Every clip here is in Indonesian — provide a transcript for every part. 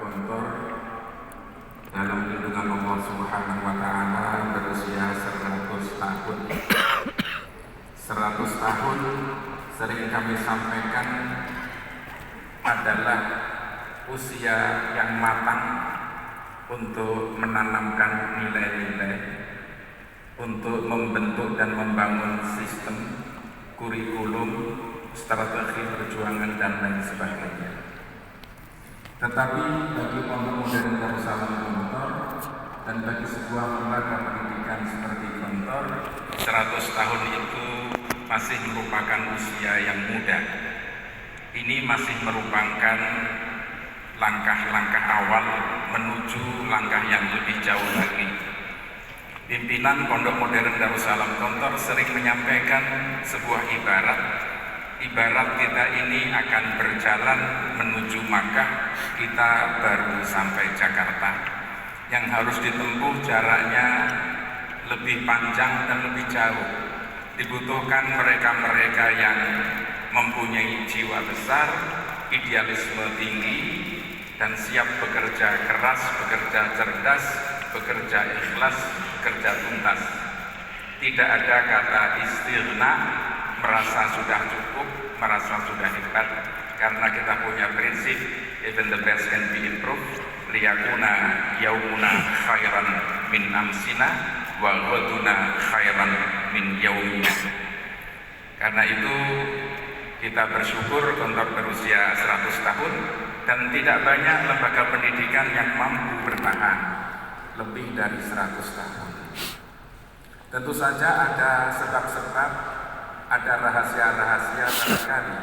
Gontor dalam lindungan Allah Subhanahu wa Ta'ala berusia 100 tahun. 100 tahun sering kami sampaikan adalah usia yang matang untuk menanamkan nilai-nilai, untuk membentuk dan membangun sistem, kurikulum, strategi perjuangan dan lain sebagainya. Tetapi bagi pondok modern Darussalam Gontor dan bagi sebuah lembaga pendidikan seperti Gontor, 100 tahun itu masih merupakan usia yang muda. Ini masih merupakan langkah-langkah awal menuju langkah yang lebih jauh lagi. Pimpinan Pondok Modern Darussalam Gontor sering menyampaikan sebuah ibarat kita ini akan berjalan menuju Makkah, kita baru sampai Jakarta. Yang harus ditempuh jaraknya lebih panjang dan lebih jauh. Dibutuhkan mereka-mereka yang mempunyai jiwa besar, idealisme tinggi, dan siap bekerja keras, bekerja cerdas, bekerja ikhlas, bekerja tuntas. Tidak ada kata istighna, merasa sudah cukup, merasa sudah hebat, karena kita punya prinsip even the best can be improved. Liyakuna yaumuna khairan min amsina wa ghaduna khairan min yaumina. Karena itu kita bersyukur Gontor berusia 100 tahun dan tidak banyak lembaga pendidikan yang mampu bertahan lebih dari 100 tahun. Tentu saja ada sebab-sebab, ada rahasia-rahasia barangkali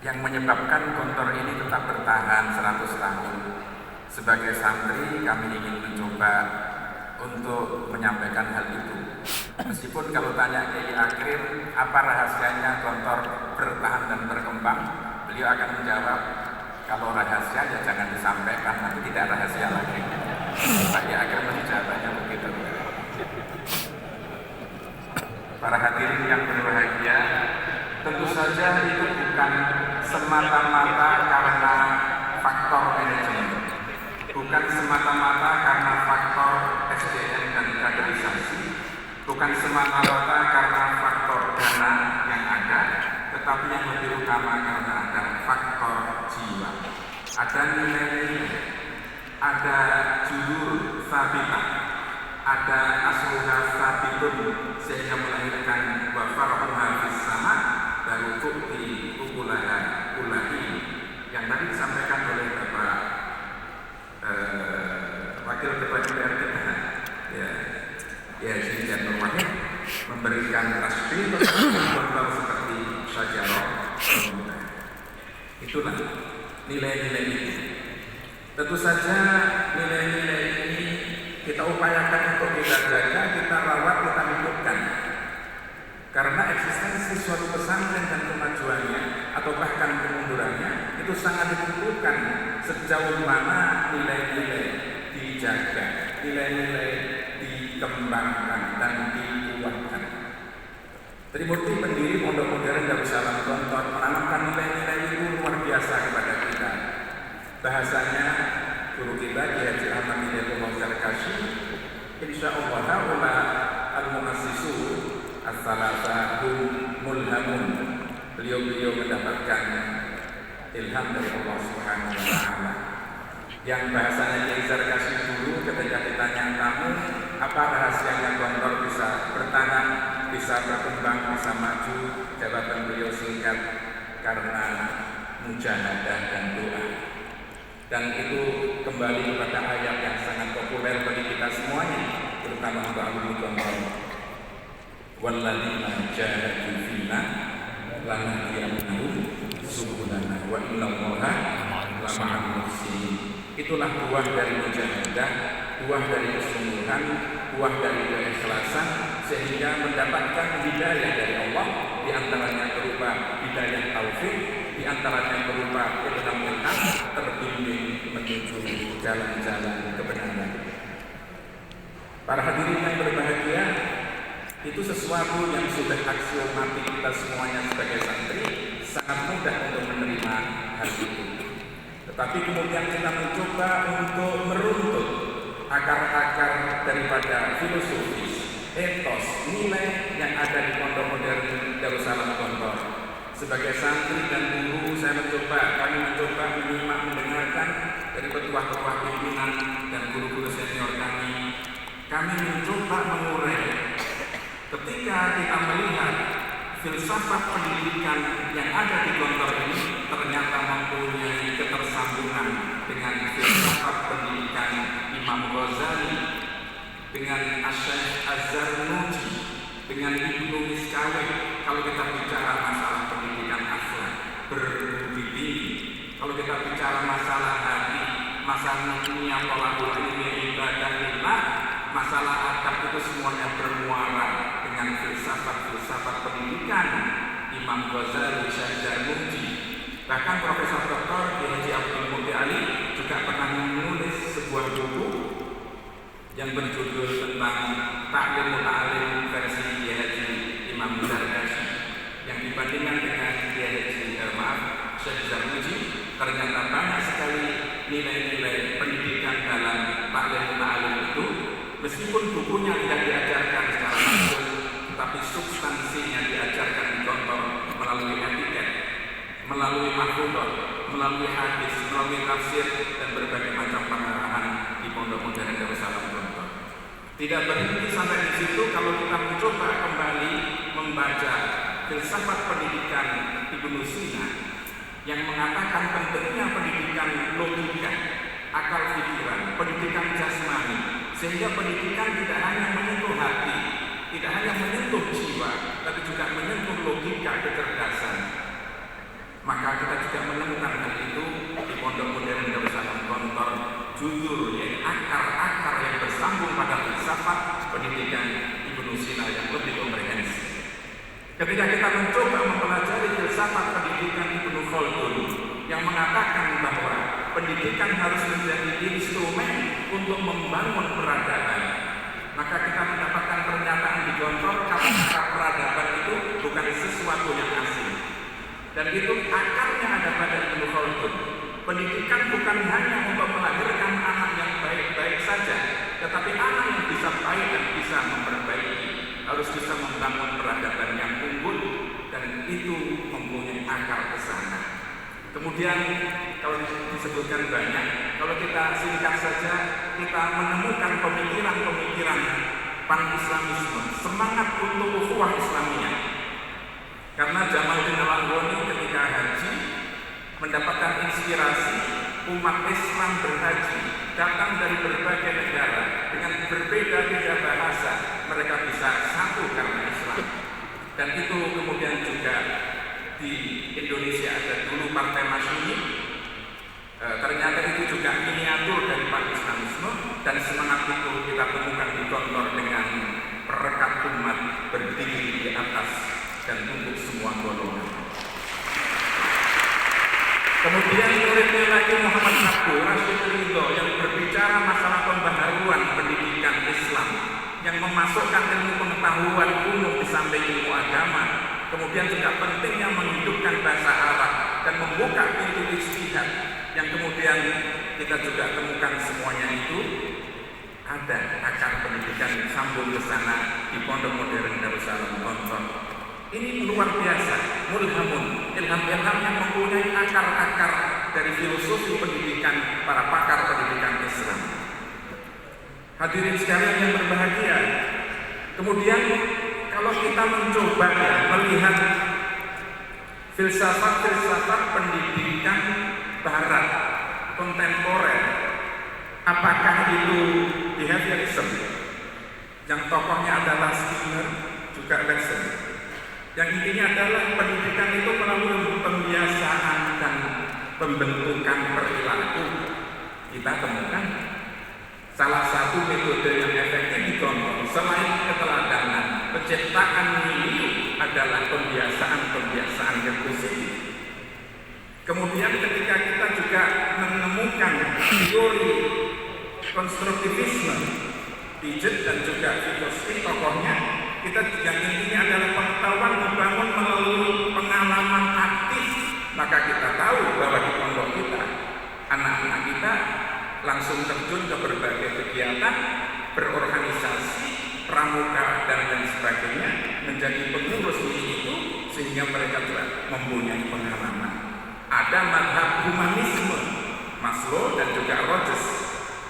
yang menyebabkan Gontor ini tetap bertahan 100 tahun. Sebagai santri kami ingin mencoba untuk menyampaikan hal itu. Meskipun kalau tanya Kiai Akrim apa rahasianya Gontor bertahan dan berkembang, beliau akan menjawab, kalau rahasia ya jangan disampaikan, nanti tidak rahasia lagi. Pak Kiai Akrim menjawabnya begitu. Para hadirin yang berbahagia, tentu saja itu bukan semata-mata karena faktor manajemen, bukan semata-mata karena faktor SDM dan kaderisasi, bukan semata-mata karena faktor dana yang ada, tetapi yang lebih utama karena ada faktor jiwa. Ada nilai-nilai, ada jujur sabitah, ada asluha sabitun, sehingga melahirkan wafarhuha fis sama baru bukti ukulaha ulahi yang tadi disampaikan oleh Bapak Wakil Ketua DPR kita, ya Syidian Nurwahid, memberikan tasbih Gontor seperti syajarah. Itulah nilai-nilai ini. Tentu saja nilai-nilai ini kita upayakan untuk kita jaga, kita rawat, kita hidupkan. Karena eksistensi suatu pesantren dan kemajuannya atau bahkan kemundurannya itu sangat ditentukan sejauh mana nilai-nilai dijaga, nilai-nilai dikembangkan dan dikuatkan. Trimurti pendiri Pondok Modern Darussalam Gontor menanamkan nilai-nilai itu luar biasa kepada kita. Bahasanya guru kita Kiai Haji Ahmad Hidayatullah Zarkashi, insyaallah ta'ala al-muassisu as-salatahum mulhamun. Beliau mendapatkan ilham dari Allah Subhanahu wa Ta'ala. Yang bahasanya Kiai Zarkashi dulu ketika ditanya kamu apa rahasianya Gontor bisa bertahan, bisa berkembang, bisa maju, jawaban beliau singkat, karena mujahadah dan doa. Dan itu kembali kepada ayat yang sangat populer bagi kita semuanya, terutama untuk alumni Gontor. Walladzina jahadu fina lanahdiyannahum subulana wa innallaha lama'al muhsinin. Itulah buah dari mujahadah, buah dari kesungguhan, buah dari keikhlasan, sehingga mendapatkan hidayah dari Allah, di antaranya berupa hidayah taufik, di antaranya berupa ilham terbimbing menuju jalan-jalan kebenaran. Para hadirin yang berbahagia, itu sesuatu yang sudah aksiomatik kita semuanya sebagai santri, sangat mudah untuk menerima hal itu. Tetapi kemudian kita mencoba untuk meruntut akar-akar daripada filosofis, etos, nilai yang ada di Pondok Modern Darussalam Gontor. Sebagai santri dan guru, kami mencoba menyimak, mendengarkan dari ketua-ketua pimpinan dan guru-guru senior kami. Kami mencoba mengurai ketika kita melihat filsafat pendidikan yang ada di Gontor ini ternyata mempunyai ketersambungan dengan filsafat pendidikan Imam Ghazali, dengan Asy-Syaikh Az-Zarnuji, dengan Ibnu Miskawih. Kalau kita bicara masalah pendidikan akhlak berbudi tinggi, kalau kita bicara masalah hati, masalah dunia, pola ilmu ibadah lillah, masalah adab, itu semuanya bermuara dengan filsafat pendidikan Imam Ghazali, Syekh Zarnuji. Bahkan Profesor Dr. Haji Abdul Muti Ali juga pernah menulis sebuah buku yang berjudul tentang Ta'lim Muta'alim versi Haji Imam Zarkashi, yang dibandingkan dengan Syekh Zarnuji, ternyata banyak sekali nilai-nilai pendidikan dalam Ta'lim Muta'alim itu, meskipun bukunya tidak diajarkan secara langsung, tetapi substansinya diajarkan di Gontor melalui etiket, melalui mahfudhah, melalui hadis, melalui tafsir, dan berbagai macam pengarahan di Pondok Modern Darussalam Gontor. Tidak berhenti sampai di situ. Kalau kita mencoba kembali membaca filsafat pendidikan Ibnu Sina yang mengatakan pentingnya pendidikan logika, akal pikiran, pendidikan jasmani, sehingga pendidikan tidak hanya menyentuh hati, tidak hanya menyentuh jiwa, tapi juga menyentuh logika kecerdasan. Maka kita juga menemukan hal itu di Pondok Modern Darussalam Gontor, jujur, yaitu akar-akar yang bersambung pada filsafat pendidikan Ibnu Sina yang lebih komprehensif. Ketika kita mencoba mempelajari filsafat pendidikan Ibnu Khaldun yang mengatakan bahwa pendidikan harus menjadi instrumen untuk membangun peradaban, maka kita mendapatkan pernyataan di Gontor kalau peradaban itu bukan sesuatu yang asing. Dan itu akarnya ada pada Ibnu Khaldun. Pendidikan bukan hanya untuk melahirkan anak yang baik-baik saja, tetapi anak yang bisa baik dan bisa memperbaiki, harus bisa membangun peradaban yang unggul, dan itu mempunyai akar ke sana. Kemudian kalau disebutkan banyak, kalau kita singkat saja, kita menemukan pemikiran-pemikiran pan-Islamisme, semangat untuk ukhuwah Islamiyah. Karena Jamaluddin Al-Afghani ketika haji mendapatkan inspirasi, umat Islam berhaji datang dari berbagai negara dengan berbeda-beda bahasa, mereka bisa satu karena Islam. Dan itu kemudian juga di Indonesia ada dulu Partai Masyumi, ternyata itu juga miniatur dari pan-Islamisme, dan semangat itu kita temukan di Gontor dengan perekat umat berdiri di atas dan untuk semua golongan. Kemudian muridnya lagi Muhammad Abdul Rashid Ridho yang berbicara masalah pembaharuan pendidikan Islam, yang memasukkan ilmu pengetahuan umum di samping ilmu agama. Kemudian juga pentingnya menghidupkan bahasa Arab dan membuka pintu ijtihad, yang kemudian kita juga temukan semuanya itu ada akar pendidikan yang sambung ke sana di Pondok Modern Darussalam Gontor. Ini luar biasa, mulhamun, ilham-ilham yang mempunyai akar-akar dari filosofi pendidikan para pakar pendidikan Islam. Hadirin sekalian yang berbahagia, kemudian kalau kita mencoba melihat filsafat-filsafat pendidikan Barat kontemporer, apakah itu behaviorism yang tokohnya adalah Skinner, juga Lexen, yang intinya adalah pendidikan itu melalui pembiasaan dan pembentukan perilaku. Kita temukan salah satu metode yang efektif di Gontor selain keteladanan, penciptaan milieu adalah pembiasaan yang positif. Kemudian ketika kita juga menemukan teori konstruktivisme, Piaget dan juga Vygotsky tokohnya, kita yang intinya adalah pengetahuan dibangun melalui pengalaman aktif. Maka kita tahu bahwa di pondok kita anak-anak kita langsung terjun ke berbagai kegiatan, berorganisasi, pramuka dan lain sebagainya, menjadi pengurus ini itu, sehingga mereka telah mempunyai pengalaman. Ada madhab humanisme, Maslow dan juga Rogers,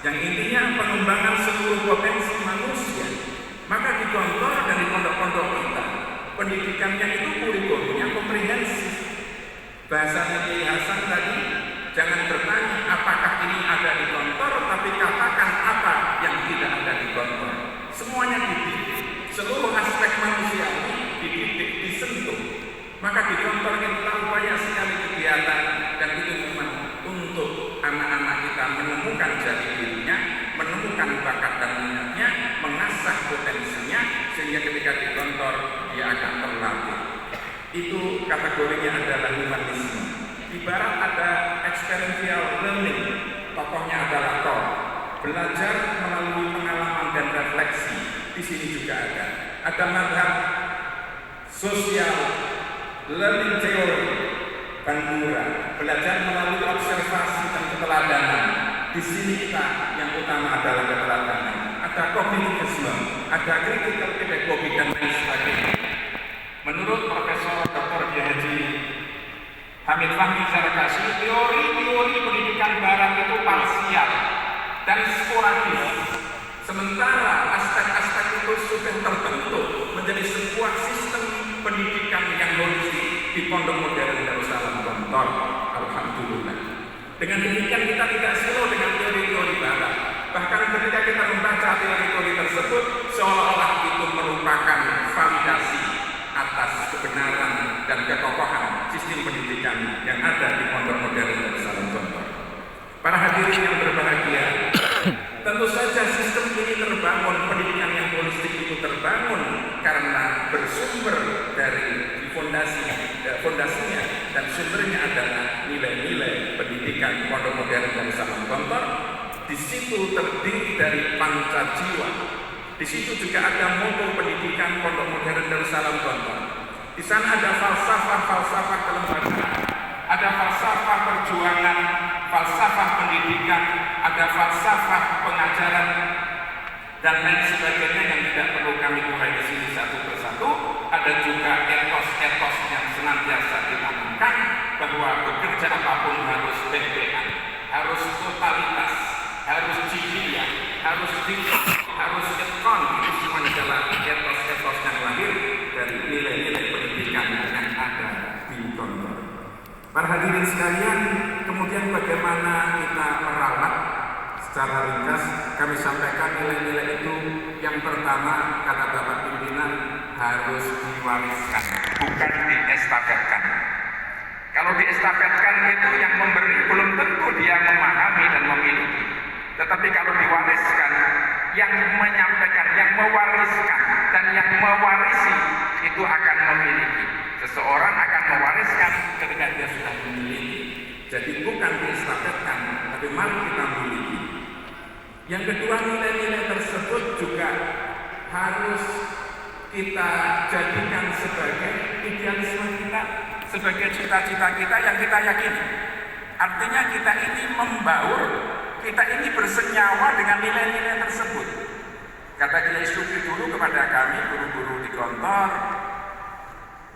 yang intinya pengembangan seluruh potensi manusia. Maka di Gontor dan di pondok-pondok kita, pendidikannya itu kurikulumnya komprehensif. Bahasanya Kiai Hasan tadi, jangan bertanya apakah ini ada di Gontor, tapi katakan apa yang tidak ada di Gontor. Semuanya dididik, seluruh aspek manusia ini dididik, disentuh. Maka di Gontor kita banyak sekali kegiatan, dan itu memang untuk anak-anak kita menemukan jati dirinya, menemukan bakat dan minatnya, mengasah potensinya, sehingga ketika di Gontor dia akan terlatih. Itu kategorinya adalah humanisme. Ibarat ada experiential learning, tokohnya adalah Thor. Belajar melalui pengalaman dan refleksi. Di sini juga ada. Ada madhab sosial learning theory, Bandura. Belajar melalui observasi dan keteladanan. Di sini kita yang utama adalah keteladanan. Ada kognitivisme, ada critical pedagogy dan lain sebagainya. Menurut Profesor Dr. Haji Hamid Fahmi Zarkasi, teori-teori pendidikan barat itu parsial dan sporadis, sementara aspek-aspek itu sudah terbentuk menjadi sebuah sistem pendidikan yang holistik di Pondok Modern Darussalam Gontor. Alhamdulillah. Dengan demikian kita tidak silau dengan teori-teori barat. Bahkan ketika kita membaca teori-teori tersebut, seolah-olah itu merupakan validasi atas kebenaran dan kekokohan sistem pendidikan yang ada di Pondok Modern Darussalam Gontor. Para hadirin yang berbahagia, tentu saja sistem ini terbangun, pendidikan yang holistik itu terbangun karena bersumber dari fondasinya dan sumbernya adalah nilai-nilai pendidikan Pondok Modern Darussalam Gontor. Di situ terdiri dari Pancajiwa. Di situ juga ada moto pendidikan Pondok Modern Darussalam Gontor. Di sana ada falsafah kelembagaan, ada falsafah perjuangan, falsafah pendidikan, ada falsafah pengajaran dan lain sebagainya yang tidak perlu kami urai di sini satu persatu. Ada juga etos-etos yang senantiasa ditanamkan bahwa bekerja apapun harus BPA, harus totalitas, harus jihadiyah, harus dikir, harus itkon. Itu semua adalah etos-etos yang lahir dari nilai-nilai pendidikan yang ada di Gontor. Para hadirin sekalian, kemudian bagaimana kita merawat? Secara ringkas kami sampaikan nilai-nilai itu. Yang pertama, kata Bapak Pimpinan, harus diwariskan, bukan diestafetkan. Kalau diestafetkan itu yang memberi belum tentu dia memahami dan memiliki. Tetapi kalau diwariskan, yang menyampaikan, yang mewariskan dan yang mewarisi itu akan memiliki. Seseorang akan mewariskan ketika dia sudah memiliki. Jadi bukan diestafetkan, tapi mari kita miliki. Yang kedua, nilai-nilai tersebut juga harus kita jadikan sebagai idealisme kita, sebagai cita-cita kita yang kita yakini. Artinya kita ini membaur, kita ini bersenyawa dengan nilai-nilai tersebut. Kata Kiai Syukri dulu kepada kami, guru-guru di Gontor,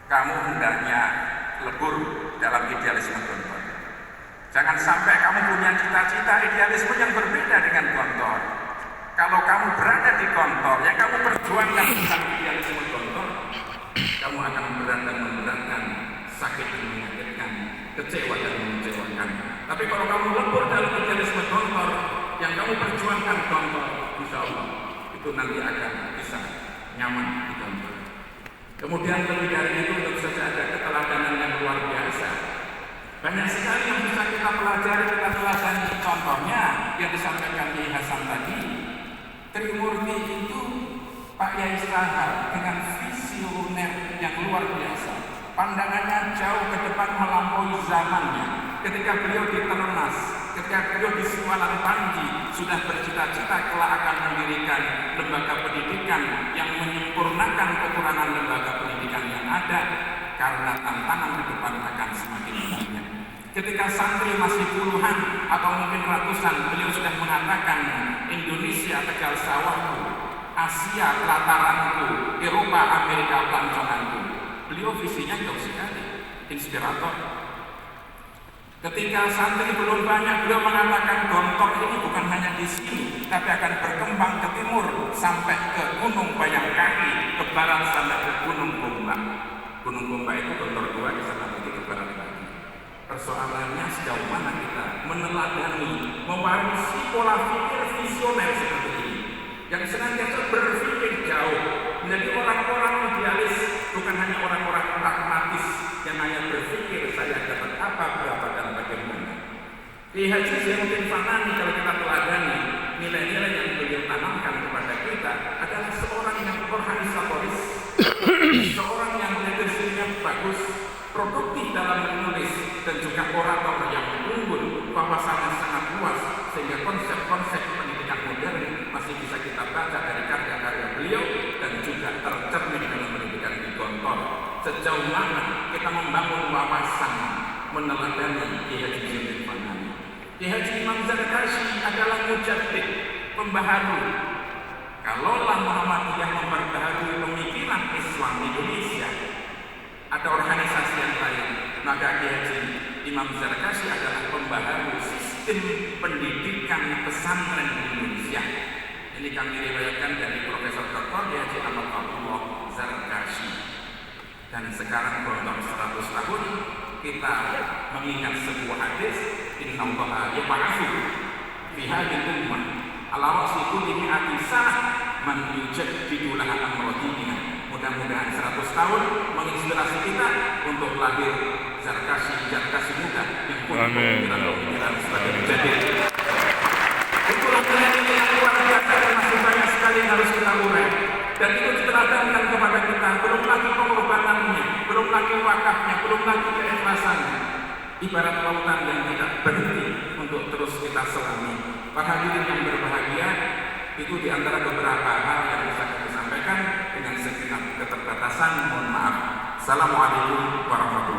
kamu hendaknya lebur dalam idealisme Gontor. Jangan sampai kamu punya cita-cita idealisme yang berbeda dengan Gontor. Kalau kamu berada di Gontor, yang kamu perjuangkan tentang idealisme Gontor, kamu akan berat dan memberatkan, sakit dan menyakitkan, kecewa dan mengecewakan. Tapi kalau kamu lebur dalam idealisme Gontor, yang kamu perjuangkan Gontor, insya Allah itu nanti akan bisa nyaman di Gontor. Kemudian lebih dari itu tentu saja ada keteladanan yang luar biasa. Banyak sekali yang bisa kita pelajari, kita teladani. Contohnya yang disampaikan Kiai Hasan tadi, Trimurti itu Pak Yai Sahar dengan visioner yang luar biasa. Pandangannya jauh ke depan melampaui zamannya. Ketika beliau di Ternas, ketika beliau di Siwalan Panji sudah bercita-cita kelak akan mendirikan lembaga pendidikan yang menyempurnakan kekurangan lembaga pendidikan yang ada, karena tantangan ke depan akan semakin banyak. Ketika santri masih puluhan atau mungkin ratusan, beliau sudah mengatakan Indonesia tegal sawahku, Asia pelataranku, Eropa Amerika pelanconganku. Beliau visinya jauh sekali, inspirator. Ketika santri belum banyak, beliau mengatakan Gontor ini bukan hanya di sini, tapi akan berkembang ke timur sampai ke Gunung Bayangkari, ke barat sampai ke Gunung Gombak. Gunung Gombak itu Gontor 2 di sana lagi ke barat lagi. Persoalannya sejauh mana kita meneladani, mewarisi pola pikir visioner seperti ini, yang senantiasa berpikir jauh, menjadi orang-orang idealis, bukan hanya orang-orang pragmatis yang hanya berpikir saya dapat apa, berapa, dan bagaimana. Kiai Haji Zainuddin Fanani, kalau kita teladani nilai-nilai yang beliau tanamkan kepada kita adalah seorang yang organisatoris, seorang yang leadership-nya bagus, produktif dalam menulis, dan juga orator yang unggul, wawasannya sangat luas, sehingga konsep-konsep pendidikan modern masih bisa kita baca dari karya-karya beliau dan juga tercermin dalam pendidikan di Gontor. Sejauh mana kita membangun wawasan meneladani Kiai Haji Zainuddin Fanani. Kiai Haji Imam Zarkashi adalah mujaddid, pembaharu. Kalaulah Muhammadiyah memperbaharui pemikiran Islam Indonesia, ada organisasi yang lain, maka Kiai Haji Imam Zarkashi adalah pembaharu sistem pendidikan pesantren di Indonesia. Ini kami riwayatkan dari Profesor Dr. Kiai Haji Ahmad Abdullah Zarkashi. Dan sekarang Gontor 100 tahun, kita mengingat sebuah hadis, innallaha yab'atsu fi hadhihi ummah ala ra'si kulli mi'ati sanah man yujaddidu laha amradiniha. Mudah-mudahan 100 tahun menginspirasi kita untuk lahir Zarkashi muda yang punya pemikiran sebagai mujaddid. Itulah nilai-nilai yang luar biasa dan masih banyak sekali yang harus kita urai. Dan itu diteladankan kepada kita, belum lagi pengorbanannya, belum lagi wakafnya, belum lagi keikhlasannya. Ibarat lautan yang tidak berhenti untuk terus kita selami. Para hadirin yang berbahagia, itu diantara beberapa hal yang bisa kami sampaikan dengan segenap keterbatasan. Mohon maaf. Assalamualaikum warahmatullahi wabarakatuh.